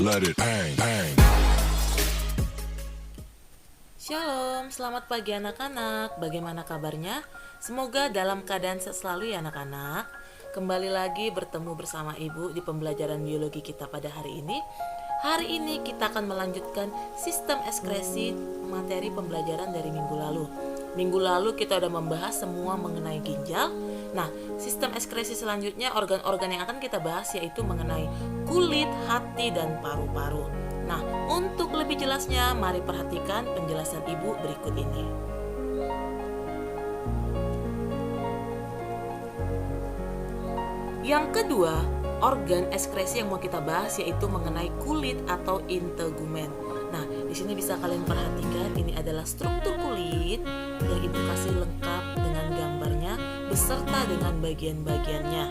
let it bang, bang. Shalom, selamat pagi anak-anak. Bagaimana kabarnya? Semoga dalam keadaan sehat selalu ya anak-anak. Kembali lagi bertemu bersama Ibu di pembelajaran biologi kita pada hari ini. Hari ini kita akan melanjutkan sistem ekskresi materi pembelajaran dari minggu lalu. Minggu lalu kita sudah membahas semua mengenai ginjal. Nah, sistem ekskresi selanjutnya organ-organ yang akan kita bahas yaitu mengenai kulit, hati, dan paru-paru. Nah, untuk lebih jelasnya, mari perhatikan penjelasan Ibu berikut ini. Yang kedua, organ ekskresi yang mau kita bahas yaitu mengenai kulit atau integumen. Nah, di sini bisa kalian perhatikan ini adalah struktur kulit yang Ibu kasih lengkap dengan gambarnya beserta dengan bagian-bagiannya.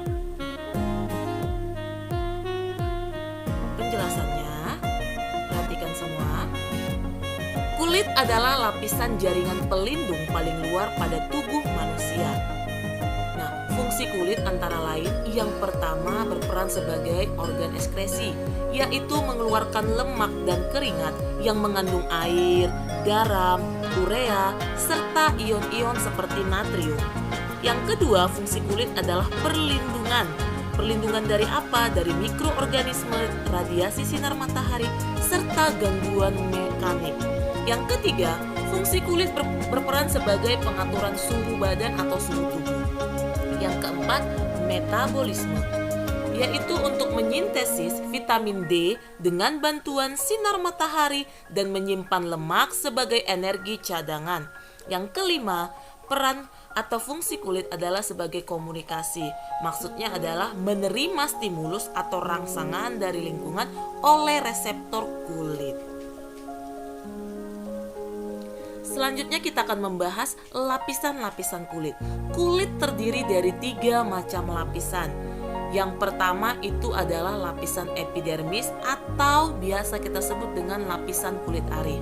Penjelasannya, perhatikan semua. Kulit adalah lapisan jaringan pelindung paling luar pada tubuh manusia. Nah, fungsi kulit antara lain yang pertama berperan sebagai organ ekskresi, yaitu mengeluarkan lemak dan keringat yang mengandung air, garam, urea, serta ion-ion seperti natrium. Yang kedua, fungsi kulit adalah perlindungan. Perlindungan dari apa? Dari mikroorganisme, radiasi sinar matahari, serta gangguan mekanik. Yang ketiga, fungsi kulit berperan sebagai pengaturan suhu badan atau suhu tubuh. Yang keempat, metabolisme, yaitu untuk menyintesis vitamin D dengan bantuan sinar matahari dan menyimpan lemak sebagai energi cadangan. Yang kelima, peran atau fungsi kulit adalah sebagai komunikasi. Maksudnya adalah menerima stimulus atau rangsangan dari lingkungan oleh reseptor kulit. Selanjutnya kita akan membahas lapisan-lapisan kulit. Kulit terdiri dari 3 macam lapisan. Yang pertama itu adalah lapisan epidermis atau biasa kita sebut dengan lapisan kulit ari.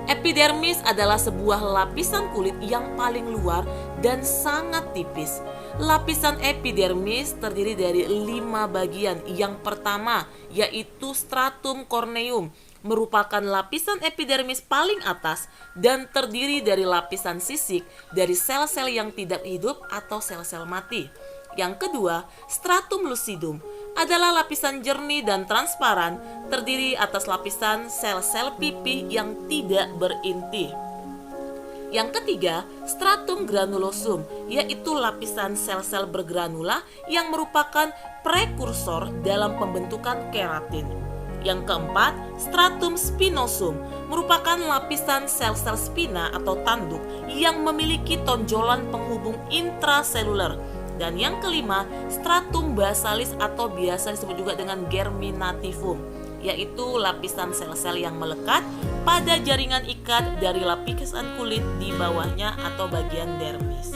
Epidermis adalah sebuah lapisan kulit yang paling luar dan sangat tipis. Lapisan epidermis terdiri dari 5 bagian. Yang pertama yaitu stratum corneum, merupakan lapisan epidermis paling atas dan terdiri dari lapisan sisik dari sel-sel yang tidak hidup atau sel-sel mati. Yang kedua, stratum lucidum adalah lapisan jernih dan transparan, terdiri atas lapisan sel-sel pipih yang tidak berinti. Yang ketiga, stratum granulosum, yaitu lapisan sel-sel bergranula yang merupakan prekursor dalam pembentukan keratin. Yang keempat, stratum spinosum, merupakan lapisan sel-sel spina atau tanduk yang memiliki tonjolan penghubung intraseluler. Dan yang kelima, stratum basalis atau biasa disebut juga dengan germinativum, yaitu lapisan sel-sel yang melekat pada jaringan ikat dari lapisan kulit di bawahnya atau bagian dermis.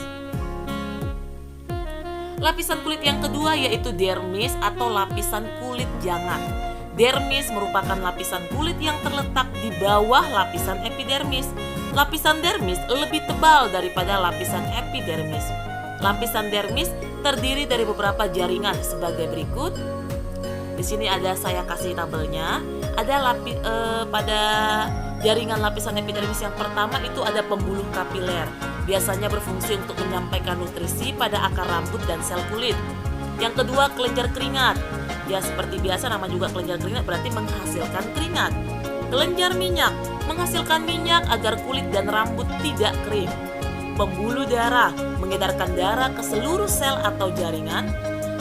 Lapisan kulit yang kedua yaitu dermis atau lapisan kulit jangat. Dermis merupakan lapisan kulit yang terletak di bawah lapisan epidermis. Lapisan dermis lebih tebal daripada lapisan epidermis. Lapisan dermis terdiri dari beberapa jaringan sebagai berikut. Di sini ada saya kasih tabelnya. Ada pada jaringan lapisan epidermis yang pertama itu ada pembuluh kapiler. Biasanya berfungsi untuk menyampaikan nutrisi pada akar rambut dan sel kulit. Yang kedua, kelenjar keringat. Ya seperti biasa nama juga kelenjar keringat berarti menghasilkan keringat. Kelenjar minyak menghasilkan minyak agar kulit dan rambut tidak kering. Pembuluh darah mengedarkan darah ke seluruh sel atau jaringan.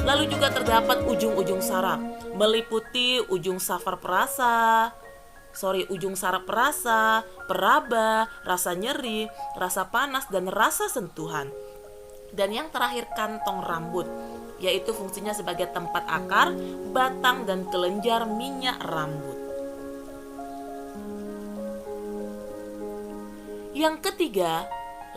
Lalu juga terdapat ujung-ujung saraf meliputi ujung saraf perasa, peraba, rasa nyeri, rasa panas dan rasa sentuhan. Dan yang terakhir kantong rambut, yaitu fungsinya sebagai tempat akar, batang dan kelenjar minyak rambut. Yang ketiga,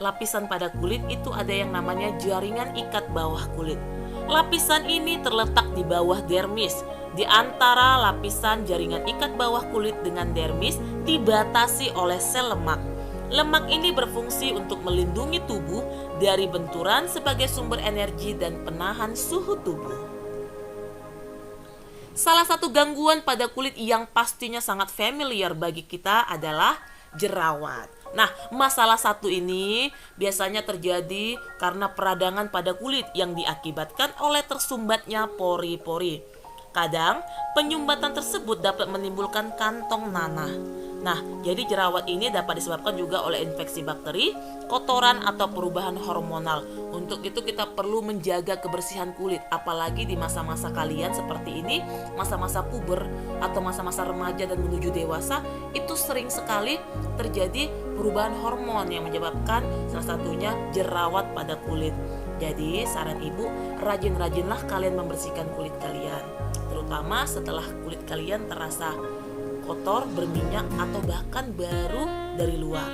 lapisan pada kulit itu ada yang namanya jaringan ikat bawah kulit. Lapisan ini terletak di bawah dermis. Di antara lapisan jaringan ikat bawah kulit dengan dermis dibatasi oleh sel lemak. Lemak ini berfungsi untuk melindungi tubuh dari benturan sebagai sumber energi dan penahan suhu tubuh. Salah satu gangguan pada kulit yang pastinya sangat familiar bagi kita adalah jerawat. Nah, masalah satu ini biasanya terjadi karena peradangan pada kulit yang diakibatkan oleh tersumbatnya pori-pori. Kadang, penyumbatan tersebut dapat menimbulkan kantong nanah. Nah, jadi jerawat ini dapat disebabkan juga oleh infeksi bakteri, kotoran, atau perubahan hormonal. Untuk itu kita perlu menjaga kebersihan kulit, apalagi di masa-masa kalian seperti ini, masa-masa puber atau masa-masa remaja dan menuju dewasa, itu sering sekali terjadi perubahan hormon yang menyebabkan salah satunya jerawat pada kulit. Jadi saran ibu, rajin-rajinlah kalian membersihkan kulit kalian, terutama setelah kulit kalian terasa kotor, berminyak, atau bahkan baru dari luar.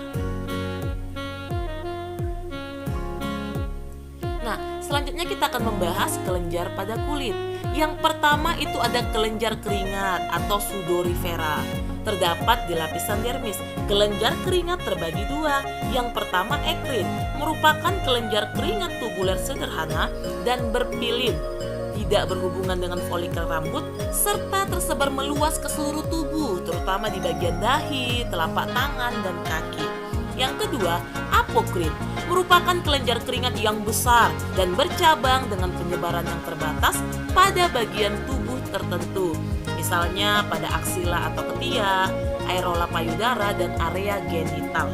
Nah, selanjutnya kita akan membahas kelenjar pada kulit. Yang pertama itu ada kelenjar keringat atau sudorifera. Terdapat di lapisan dermis. Kelenjar keringat terbagi dua. Yang pertama ekrit, merupakan kelenjar keringat tubuler sederhana dan berpilin, tidak berhubungan dengan folikel rambut, serta tersebar meluas ke seluruh tubuh, terutama di bagian dahi, telapak tangan, dan kaki. Yang kedua, apokrit, merupakan kelenjar keringat yang besar dan bercabang dengan penyebaran yang terbatas pada bagian tubuh tertentu, misalnya pada aksila atau ketiak, areola payudara, dan area genital.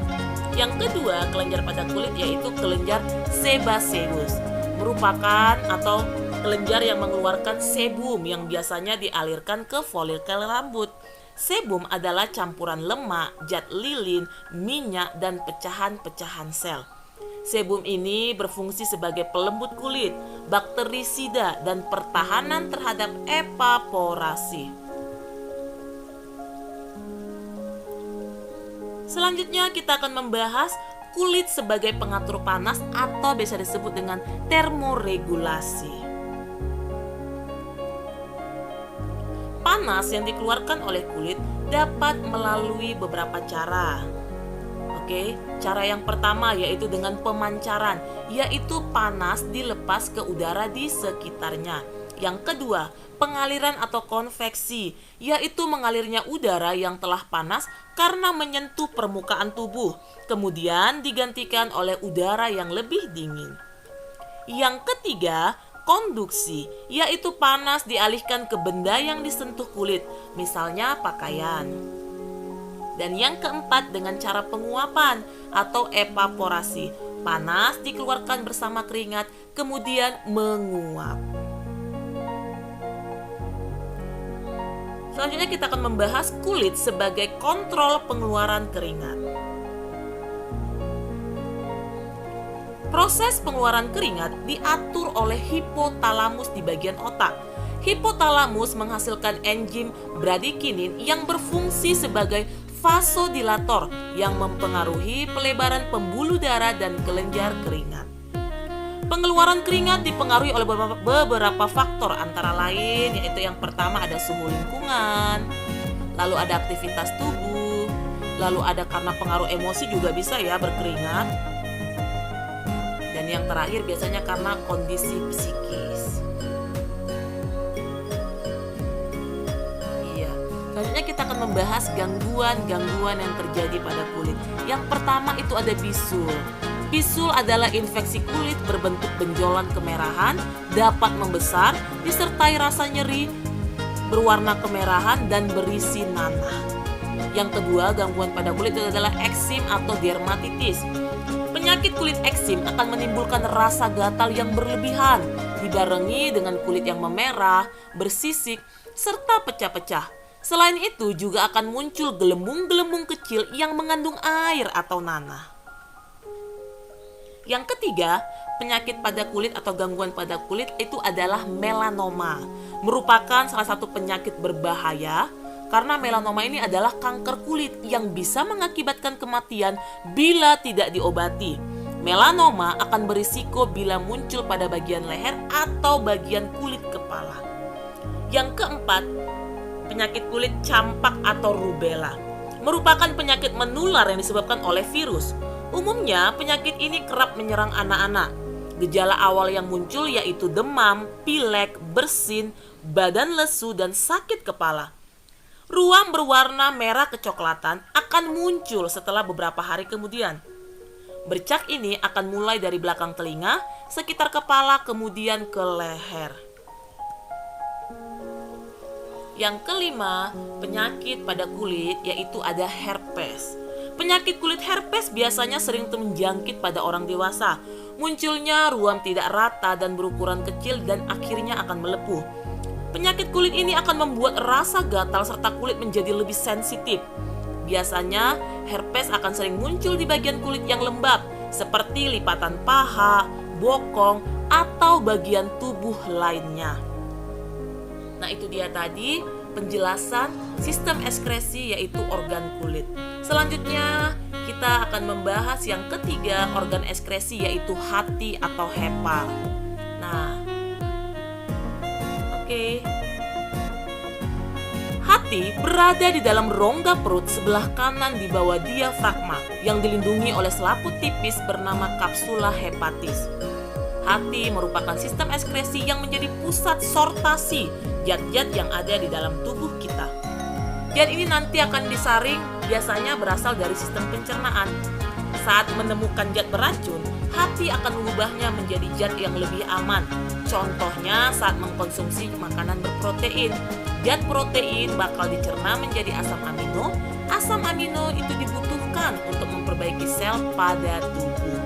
Yang kedua, kelenjar pada kulit yaitu kelenjar sebaceous, merupakan atau kelenjar yang mengeluarkan sebum yang biasanya dialirkan ke folikel rambut. Sebum adalah campuran lemak, zat lilin, minyak, dan pecahan-pecahan sel. Sebum ini berfungsi sebagai pelembut kulit, bakterisida, dan pertahanan terhadap evaporasi. Selanjutnya kita akan membahas kulit sebagai pengatur panas atau biasa disebut dengan termoregulasi. Panas yang dikeluarkan oleh kulit dapat melalui beberapa cara. Cara yang pertama yaitu dengan pemancaran, yaitu panas dilepas ke udara di sekitarnya. Yang kedua, pengaliran atau konveksi, yaitu mengalirnya udara yang telah panas karena menyentuh permukaan tubuh, kemudian digantikan oleh udara yang lebih dingin. Yang ketiga, konduksi, yaitu panas dialihkan ke benda yang disentuh kulit, misalnya pakaian. Dan yang keempat dengan cara penguapan atau evaporasi, panas dikeluarkan bersama keringat kemudian menguap. Selanjutnya kita akan membahas kulit sebagai kontrol pengeluaran keringat. Proses pengeluaran keringat diatur oleh hipotalamus di bagian otak. Hipotalamus menghasilkan enzim bradikinin yang berfungsi sebagai vasodilator yang mempengaruhi pelebaran pembuluh darah dan kelenjar keringat. Pengeluaran keringat dipengaruhi oleh beberapa faktor, antara lain yaitu yang pertama ada suhu lingkungan, lalu ada aktivitas tubuh, lalu ada karena pengaruh emosi juga bisa ya berkeringat. Dan yang terakhir biasanya karena kondisi psikis. Selanjutnya kita akan membahas gangguan-gangguan yang terjadi pada kulit. Yang pertama itu ada bisul. Bisul adalah infeksi kulit berbentuk benjolan kemerahan, dapat membesar, disertai rasa nyeri, berwarna kemerahan, dan berisi nanah. Yang kedua, gangguan pada kulit itu adalah eksim atau dermatitis. Penyakit kulit eksim akan menimbulkan rasa gatal yang berlebihan, dibarengi dengan kulit yang memerah, bersisik, serta pecah-pecah. Selain itu juga akan muncul gelembung-gelembung kecil yang mengandung air atau nanah. Yang ketiga, penyakit pada kulit atau gangguan pada kulit itu adalah melanoma. Merupakan salah satu penyakit berbahaya karena melanoma ini adalah kanker kulit yang bisa mengakibatkan kematian bila tidak diobati. Melanoma akan berisiko bila muncul pada bagian leher atau bagian kulit kepala. Yang keempat, penyakit kulit campak atau rubella merupakan penyakit menular yang disebabkan oleh virus. Umumnya penyakit ini kerap menyerang anak-anak. Gejala awal yang muncul yaitu demam, pilek, bersin, badan lesu, dan sakit kepala. Ruam berwarna merah kecoklatan akan muncul setelah beberapa hari kemudian. Bercak ini akan mulai dari belakang telinga, sekitar kepala, kemudian ke leher. Yang kelima, penyakit pada kulit, yaitu ada herpes. Penyakit kulit herpes biasanya sering menjangkit pada orang dewasa. Munculnya ruam tidak rata dan berukuran kecil dan akhirnya akan melepuh. Penyakit kulit ini akan membuat rasa gatal serta kulit menjadi lebih sensitif. Biasanya, herpes akan sering muncul di bagian kulit yang lembab, seperti lipatan paha, bokong, atau bagian tubuh lainnya. Nah, itu dia tadi penjelasan sistem ekskresi, yaitu organ kulit. Selanjutnya, kita akan membahas yang ketiga organ ekskresi, yaitu hati atau hepar. Nah, oke. Hati berada di dalam rongga perut sebelah kanan di bawah diafragma yang dilindungi oleh selaput tipis bernama kapsula hepatis. Hati merupakan sistem ekskresi yang menjadi pusat sortasi zat-zat yang ada di dalam tubuh kita. Zat ini nanti akan disaring, biasanya berasal dari sistem pencernaan. Saat menemukan zat beracun, hati akan mengubahnya menjadi zat yang lebih aman. Contohnya saat mengkonsumsi makanan berprotein. Zat protein bakal dicerna menjadi asam amino. Asam amino itu dibutuhkan untuk memperbaiki sel pada tubuh.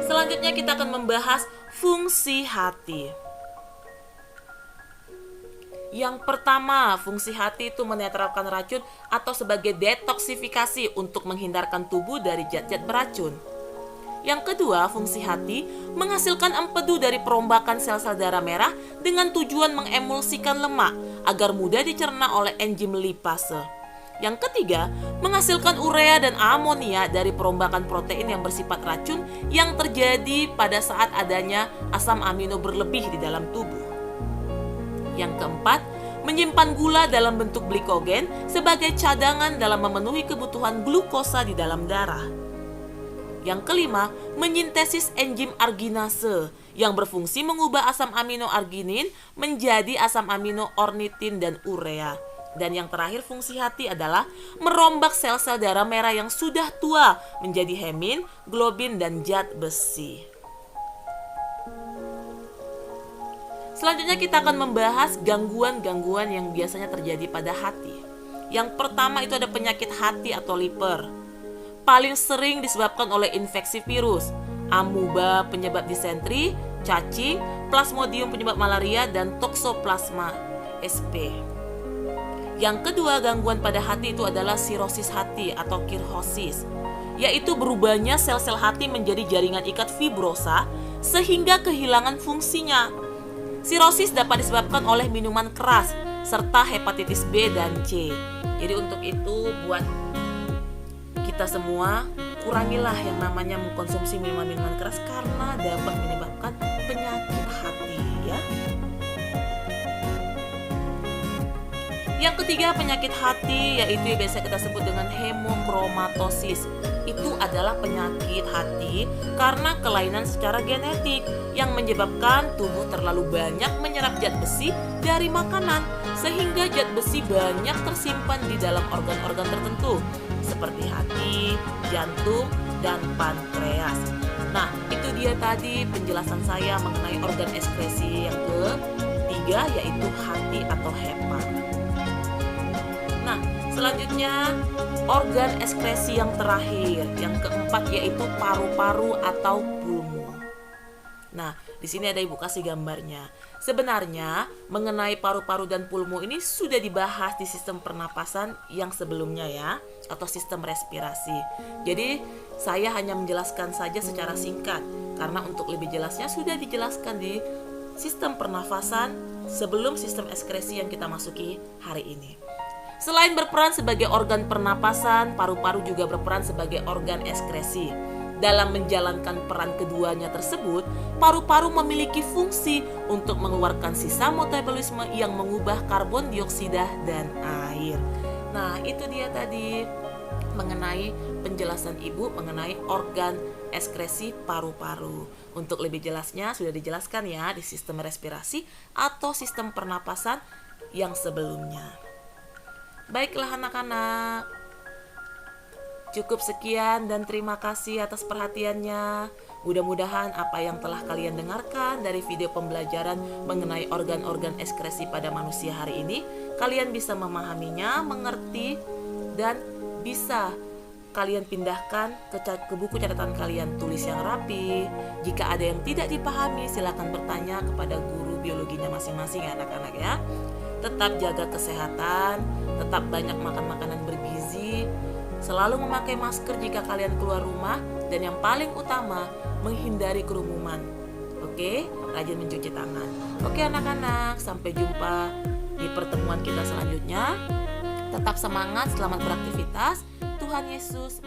Selanjutnya kita akan membahas fungsi hati. Yang pertama, fungsi hati itu menetralkan racun atau sebagai detoksifikasi untuk menghindarkan tubuh dari zat-zat beracun. Yang kedua, fungsi hati menghasilkan empedu dari perombakan sel-sel darah merah dengan tujuan mengemulsikan lemak agar mudah dicerna oleh enzim lipase. Yang ketiga, menghasilkan urea dan amonia dari perombakan protein yang bersifat racun yang terjadi pada saat adanya asam amino berlebih di dalam tubuh. Yang keempat, menyimpan gula dalam bentuk glikogen sebagai cadangan dalam memenuhi kebutuhan glukosa di dalam darah. Yang kelima, menyintesis enzim arginase yang berfungsi mengubah asam amino arginin menjadi asam amino ornitin dan urea. Dan yang terakhir, fungsi hati adalah merombak sel-sel darah merah yang sudah tua menjadi hemin, globin, dan zat besi. Selanjutnya kita akan membahas gangguan-gangguan yang biasanya terjadi pada hati. Yang pertama itu ada penyakit hati atau liver. Paling sering disebabkan oleh infeksi virus, amuba penyebab disentri, cacing, plasmodium penyebab malaria, dan toksoplasma sp. Yang kedua, gangguan pada hati itu adalah sirosis hati atau kirhosis, yaitu berubahnya sel-sel hati menjadi jaringan ikat fibrosa sehingga kehilangan fungsinya. Sirosis dapat disebabkan oleh minuman keras serta hepatitis B dan C. Jadi untuk itu buat kita semua, kurangilah yang namanya mengkonsumsi minuman-minuman keras karena dapat menyebabkan penyakit hati, ya. Yang ketiga, penyakit hati yaitu biasa kita sebut dengan hemochromatosis. Itu adalah penyakit hati karena kelainan secara genetik yang menyebabkan tubuh terlalu banyak menyerap zat besi dari makanan sehingga zat besi banyak tersimpan di dalam organ-organ tertentu seperti hati, jantung, dan pankreas. Nah, itu dia tadi penjelasan saya mengenai organ ekskresi yang ketiga yaitu hati atau hepar. Nah, selanjutnya organ ekskresi yang terakhir, yang keempat yaitu paru-paru atau pulmo. Nah, di sini ada Ibu kasih gambarnya. Sebenarnya mengenai paru-paru dan pulmo ini sudah dibahas di sistem pernapasan yang sebelumnya ya, atau sistem respirasi. Jadi saya hanya menjelaskan saja secara singkat karena untuk lebih jelasnya sudah dijelaskan di sistem pernafasan sebelum sistem ekskresi yang kita masuki hari ini. Selain berperan sebagai organ pernapasan, paru-paru juga berperan sebagai organ ekskresi. Dalam menjalankan peran keduanya tersebut, paru-paru memiliki fungsi untuk mengeluarkan sisa metabolisme yang mengubah karbon dioksida dan air. Nah, itu dia tadi mengenai penjelasan Ibu mengenai organ ekskresi paru-paru. Untuk lebih jelasnya sudah dijelaskan ya di sistem respirasi atau sistem pernapasan yang sebelumnya. Baiklah anak-anak, cukup sekian dan terima kasih atas perhatiannya. Mudah-mudahan apa yang telah kalian dengarkan dari video pembelajaran mengenai organ-organ ekskresi pada manusia hari ini, kalian bisa memahaminya, mengerti, dan bisa kalian pindahkan ke buku catatan kalian, tulis yang rapi. Jika ada yang tidak dipahami, silakan bertanya kepada guru biologinya masing-masing ya anak-anak ya. Tetap jaga kesehatan, tetap banyak makan makanan bergizi, selalu memakai masker jika kalian keluar rumah, dan yang paling utama, menghindari kerumunan. Oke, rajin mencuci tangan. Oke anak-anak, sampai jumpa di pertemuan kita selanjutnya. Tetap semangat, selamat beraktivitas. Tuhan Yesus